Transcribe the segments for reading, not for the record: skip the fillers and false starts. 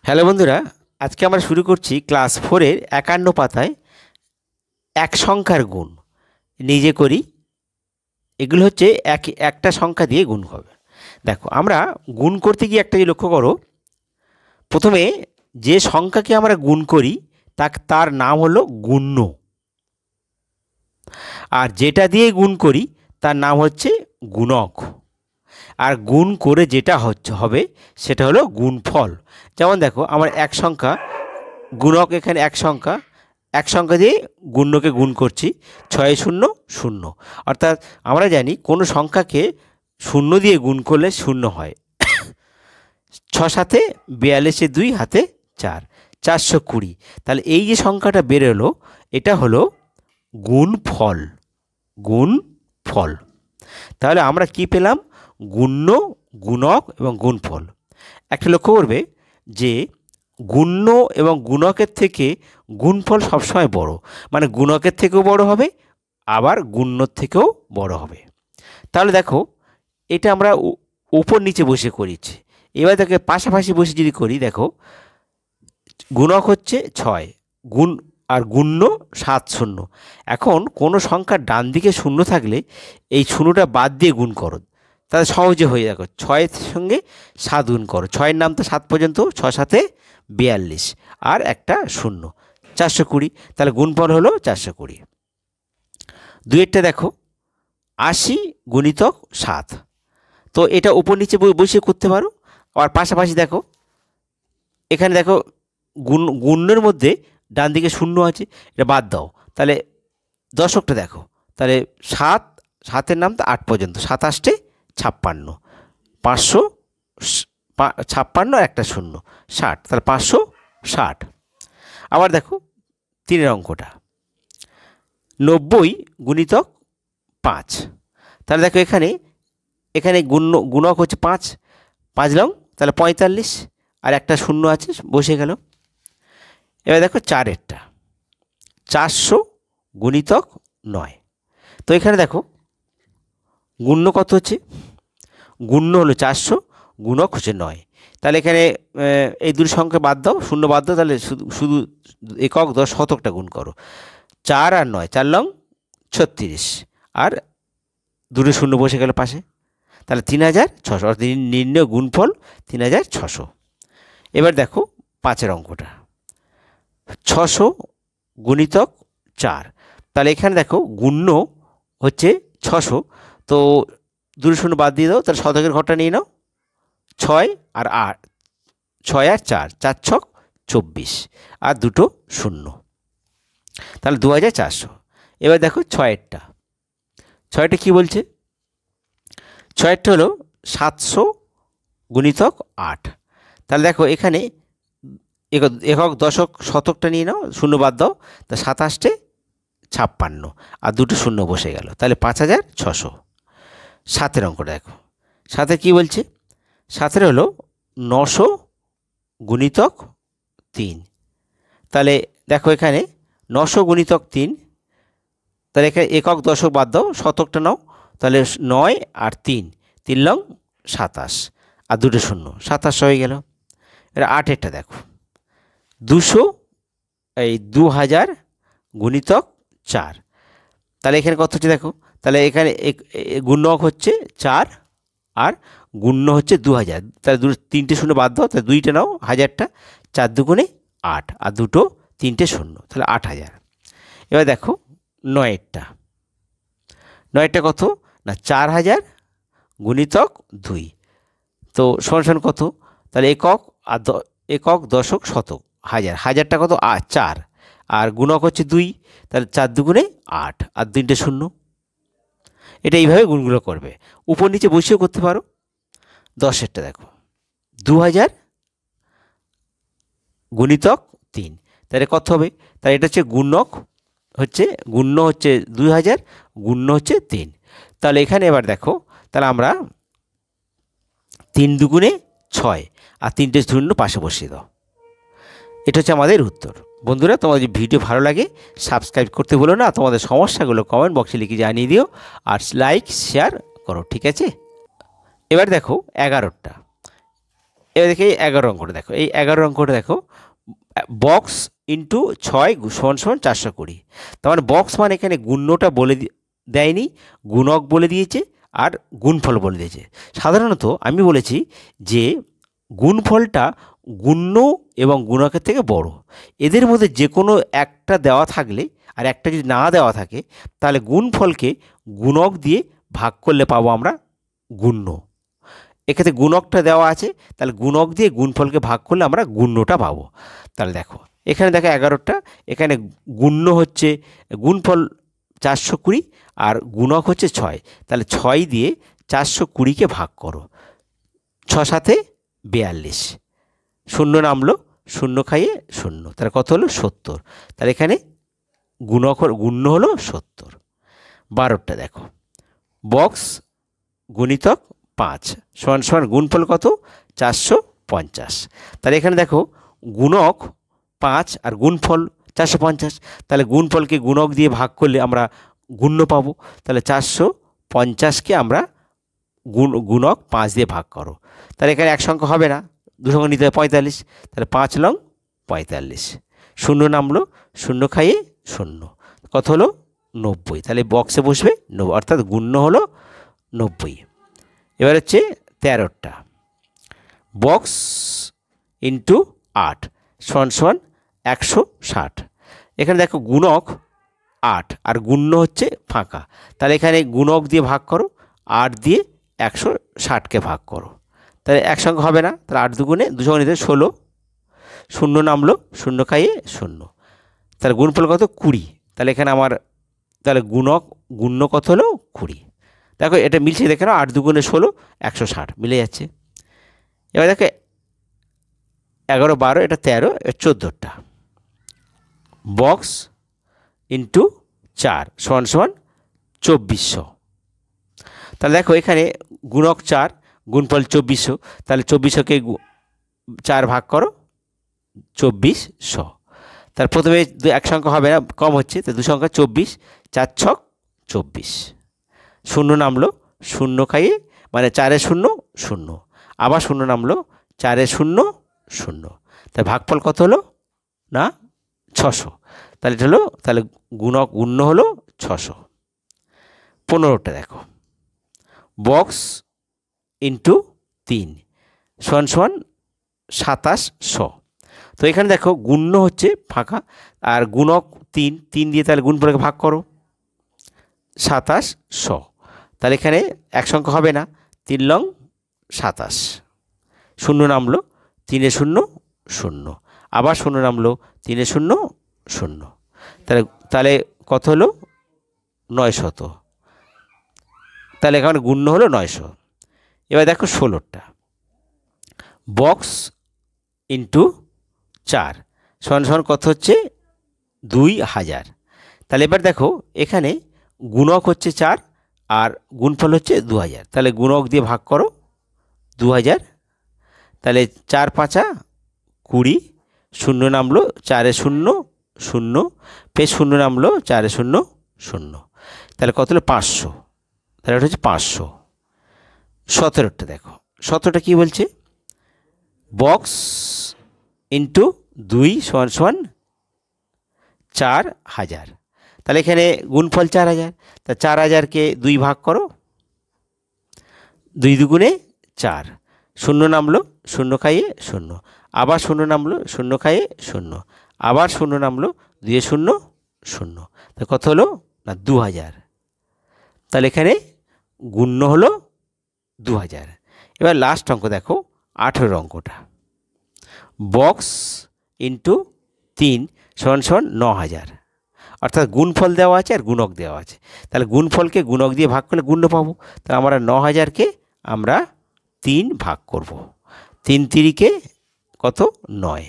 Hello বন্ধুরা, আজকে আমরা শুরু করছি ক্লাস 4-এর 51 পাতায় এক সংখ্যার গুণ। নিজে করি। এগুলো হচ্ছে একটা সংখ্যা দিয়ে গুণ হবে। দেখো, আমরা গুণ করতে গিয়ে একটা জিনিস লক্ষ্য করো। প্রথমে যে সংখ্যাকে আমরা গুণ করি তার নাম হলো গুণ্য, আর যেটা দিয়ে গুণ করি তার নাম হচ্ছে গুণক, আর গুণ করে যেটা হবে সেটা হলো গুণফল। যেমন দেখো, আমার এক সংখ্যা গুণক, এখানে এক সংখ্যা দিয়ে গুণ্যকে গুণ করছি 6 0 0। অর্থাৎ আমরা জানি কোনো সংখ্যাকে 0 দিয়ে গুণ করলে 0 হয়। 6 7 42 2 হাতে 4, 420। তাহলে এই যে সংখ্যাটা বেরোলো এটা হলো গুণফল। গুণফল। তাহলে আমরা কি পেলাম? গুণ্য, গুণক এবং গুণফল। একটা লক্ষ্য করবে যে গুণ্য এবং গুণকের থেকে গুণফল সবসময় বড়, মানে গুণকের থেকেও বড় হবে, আবার গুণ্যর থেকেও বড় হবে। তাহলে দেখো, এটা আমরা উপর নিচে বসে করেছি। এবার দেখো পাশাপাশি বসে যদি করি, দেখো গুণক হচ্ছে 6 গুণ আর গুণ্য 7 0। এখন কোনো সংখ্যার ডান দিকে 0 থাকলে এই 0টা বাদ দিয়ে গুণ করো, তাহলে সহজে হয়ে যাবে। 6-এর সঙ্গে 7 গুণ করো, 6-এর নাম তো 7 পর্যন্ত, 6 7 42 আর একটা 0, 420। তাহলে গুণফল হলো 420। দুইয়েরটা দেখো 80 গুণিতক 7। তো এটা উপর নিচে বসে করতে পারো। আর পাশাপাশি দেখো, এখানে দেখো গুণ্যের মধ্যে ডান দিকে 0 আছে, এটা বাদ দাও। তাহলে দশকটা দেখো, তাহলে 7-এর নাম তো 8 পর্যন্ত, 7 8 56, 556 আর একটা 0, 60। তাহলে 560। আবার দেখো 3-এর অঙ্কটা 90 গুণিতক 5। তাহলে দেখো এখানে গুণক হচ্ছে 5, 5 লং তাহলে 45 আর একটা 0 আছে, বসে গেল। এবার দেখো 4-এরটা 400 গুণিতক 9। তো এখানে দেখো গুণ্য কত হচ্ছে? গুণ্য হলো 400, গুণক হচ্ছে 9। তাহলে এখানে এই দুটো সংখ্যা বাদ দাও, 0 বাদ দাও, তাহলে শুধু একক 10 শতকটা গুণ করো। 4 আর 9, 4 লং 36 আর দুটো 0 বসে গেল পাশে। তাহলে 3600, অর্থাৎ নির্ণয় গুণফল 3600। এবার দেখো 5-এর অঙ্কটা 600 গুণিতক 4। তাহলে এখানে দেখো গুণ্য হচ্ছে 600, তো দুটো 0 বাদ দিয়ে দাও, তাহলে শতকের ঘরটা নিয়ে নাও। 6 আর 8, 6 আর 4, 4 ছক 24 আর দুটো 0, তাহলে 2400। এবার দেখো 6-এরটা কী বলছে? 6-এরটা হলো 700 গুণিতক 8। তাহলে দেখো এখানে একক দশক শতকটা নিয়ে নাও, 0 বাদ দাও, তা 7 8 56 আর দুটো 0 বসে গেল, তাহলে 5600। 7-এর অঙ্কটা দেখো, 7-এ কী বলছে? 7-এর হলো 900 গুণিতক 3। তাহলে দেখো এখানে 900 গুণিতক 3, তাহলে এখানে একক দশক বাদ দাও, শতকটা নাও, তাহলে 9 আর 3, 3 লং 27 আর দুটো 0, 2700 হয়ে গেল। এটা 8-এরটা দেখো 2000 গুণিতক 4। তাহলে এখানে কত হচ্ছে দেখো, তাহলে এখানে গুণক হচ্ছে 4 আর গুণ্য হচ্ছে 2000, তাহলে 3টে 0 বাদ দাও, তাহলে 2টা নাও, 1000টা, 4 2 8 আর দুটো 3টে 0, তাহলে 8000। এবার দেখো 9-এরটা কত না, 4000 গুণিতক 2। তো সমান কত? তাহলে একক দশক শতক হাজারটা কত 4 আর গুণক হচ্ছে 2, তাহলে 4 2 8 আর 3টে 0। এটা এইভাবে গুণগুলো করবে, উপর নিচে বসিয়েও করতে পারো। 10-এরটা দেখো 2000 গুণিতক 3, তাহলে কত হবে? তাহলে এটা হচ্ছে গুণ্য হচ্ছে 2000, গুণ্য হচ্ছে 3। তাহলে এখানে এবার দেখো, তাহলে আমরা 3 2 6 আর 3টে 0 পাশে বসিয়ে দাও। এটা হচ্ছে আমাদের উত্তর। বন্ধুরা, তোমাদের যদি ভিডিও ভালো লাগে সাবস্ক্রাইব করতে ভুলো না, তোমাদের সমস্যাগুলো কমেন্ট বক্সে লিখে জানিয়ে দিও, আর লাইক শেয়ার করো, ঠিক আছে? এবার দেখো 11-টা এবার দেখি 11 অঙ্কটা দেখো, এই 11 অঙ্কটা দেখো, বক্স ইন্টু 6 সমান সমান 420। তার মানে বক্স মানে এখানে গুণ্যটা বলে দেয়নি, গুণক বলে দিয়েছে আর গুণফল বলে দিয়েছে। সাধারণত আমি বলেছি যে গুণফলটা গুণ্য এবং গুণকের থেকে বড়। এদের মধ্যে যে কোনো একটা দেওয়া থাকলে আর একটা যদি না দেওয়া থাকে, তাহলে গুণফলকে গুণক দিয়ে ভাগ করলে পাবো আমরা গুণ্য। এক্ষেত্রে গুণকটা দেওয়া আছে, তাহলে গুণক দিয়ে গুণফলকে ভাগ করলে আমরা গুণ্যটা পাবো। তাহলে দেখো এখানে দেখো 11টা, এখানে গুণ্য হচ্ছে গুণফল 420 আর গুণক হচ্ছে 6। তাহলে 6 দিয়ে 420কে ভাগ করো, 6 7 42, শূন্য নামলো, শূন্য খাইয়ে শূন্য, তাহলে কত হলো 70। তাহলে এখানে গুণ্য হলো 70। 12টা দেখো, বক্স গুণিতক 5 সমান সমান গুণফল কত 450। তাহলে এখানে দেখো গুণক 5 আর গুণফল 450, তাহলে গুণফলকে গুণক দিয়ে ভাগ করলে আমরা গুণ্য পাবো। তাহলে 450কে আমরা গুণক 5 দিয়ে ভাগ করো, তাহলে এখানে এক সংখ্যা হবে না, দু সংখ্যা নিতে হবে 45। তাহলে 5 লং 45, শূন্য নামলো, শূন্য খাইয়ে শূন্য, কত হলো 90। তাহলে বক্সে বসবে 90, অর্থাৎ গুণ্য হলো 90। এবার হচ্ছে 13টা, বক্স ইন্টু 8 সমান সমান 160। এখানে দেখো গুণক 8 আর গুণ্য হচ্ছে ফাঁকা, তাহলে এখানে গুণক দিয়ে ভাগ করো, 8 দিয়ে 160কে ভাগ করো, তাহলে এক সংখ্যা হবে না, তাহলে 8 দুগুণে 2 সংখ্যা নিতে 16, শূন্য নামলো, শূন্য খাইয়ে শূন্য, তাহলে গুণফল কত 20। তাহলে এখানে আমার তাহলে গুণ্য কত হলো 20। দেখো এটা মিলছে, দেখে নাও 8 দুগুণে 16, 160 মিলে যাচ্ছে। এবার দেখো 11 12, এটা 13, 14টা, বক্স ইন্টু 4 সমান সমান 2400। তাহলে দেখো এখানে গুণক 4, গুণফল 2400, তাহলে 2400কে 4 ভাগ করো, 2400। তার প্রথমে এক সংখ্যা হবে না, কম হচ্ছে, তো 2 সংখ্যা 24, 4 ছক 24, শূন্য নামলো, শূন্য খাইয়ে মানে 4 0 0, আবার শূন্য নামলো, 4 0 0, তার ভাগফল কত হলো না 600। তাহলে এটা হলো, তাহলে গুণ্য হলো 600। 15টা দেখো, বক্স ইন্টু 3 সমান সমান 2700। তো এখানে দেখো গুণ্য হচ্ছে ফাঁকা আর গুণক 3 দিয়ে তাহলে গুণফলকে ভাগ করো 2700। তাহলে এখানে এক সংখ্যা হবে না, 3 লং 27, শূন্য নামলো, 3 0 0, আবার শূন্য নামলো, 3 0 0, তাহলে কত হলো 900। তাহলে এখানে গুণ্য হলো 900। এবার দেখো 16টা, বক্স ইন্টু 4 সমান সমান কত হচ্ছে 2000। তাহলে এবার দেখো এখানে গুণক হচ্ছে 4 আর গুণফল হচ্ছে 2000, তাহলে গুণক দিয়ে ভাগ করো 2000, তাহলে 4 5 20, শূন্য নামলো, 4 0 0, ফের শূন্য নামলো, 4 0 0, তাহলে কত হলো 500। তাহলে এটা হচ্ছে 500। 17টা দেখো, 17টা কী বলছে, বক্স ইন্টু 2 সমান সমান 4000। তাহলে এখানে গুণফল 4000, তা 4000কে 2 ভাগ করো, 2 দুগুণে 4, শূন্য নামলো, শূন্য খাইয়ে শূন্য, আবার শূন্য নামলো, শূন্য খাইয়ে শূন্য, আবার শূন্য নামলো, 2 0 0, তা কত হলো না 2000। তাহলে এখানে গুণ্য হলো 2000। এবার লাস্ট অঙ্ক দেখো 18 অঙ্কটা, বক্স ইন্টু 3 সমান সমান 9000, অর্থাৎ গুণফল দেওয়া আছে আর গুণক দেওয়া আছে, তাহলে গুণফলকে গুণক দিয়ে ভাগ করলে গুণ্য পাবো। তাহলে আমরা 9000কে আমরা 3 ভাগ করব, 3 3কে কত 9,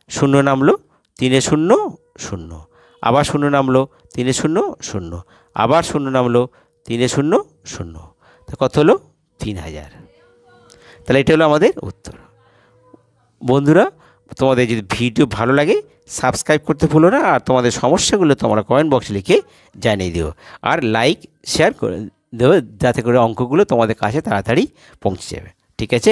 শূন্য নামলো, 3 0 0, আবার শূন্য নামলো, 3 0 0, আবার শূন্য নামলো, 3 0 0, তা কত হলো 3000। তাহলে এটা হলো আমাদের উত্তর। বন্ধুরা, তোমাদের যদি ভিডিও ভালো লাগে সাবস্ক্রাইব করতে ভুলো না, আর তোমাদের সমস্যাগুলো তোমরা কমেন্ট বক্সে লিখে জানিয়ে দিও, আর লাইক শেয়ার করে দেবো, যাতে করে অঙ্কগুলো তোমাদের কাছে তাড়াতাড়ি পৌঁছে যাবে। ঠিক আছে।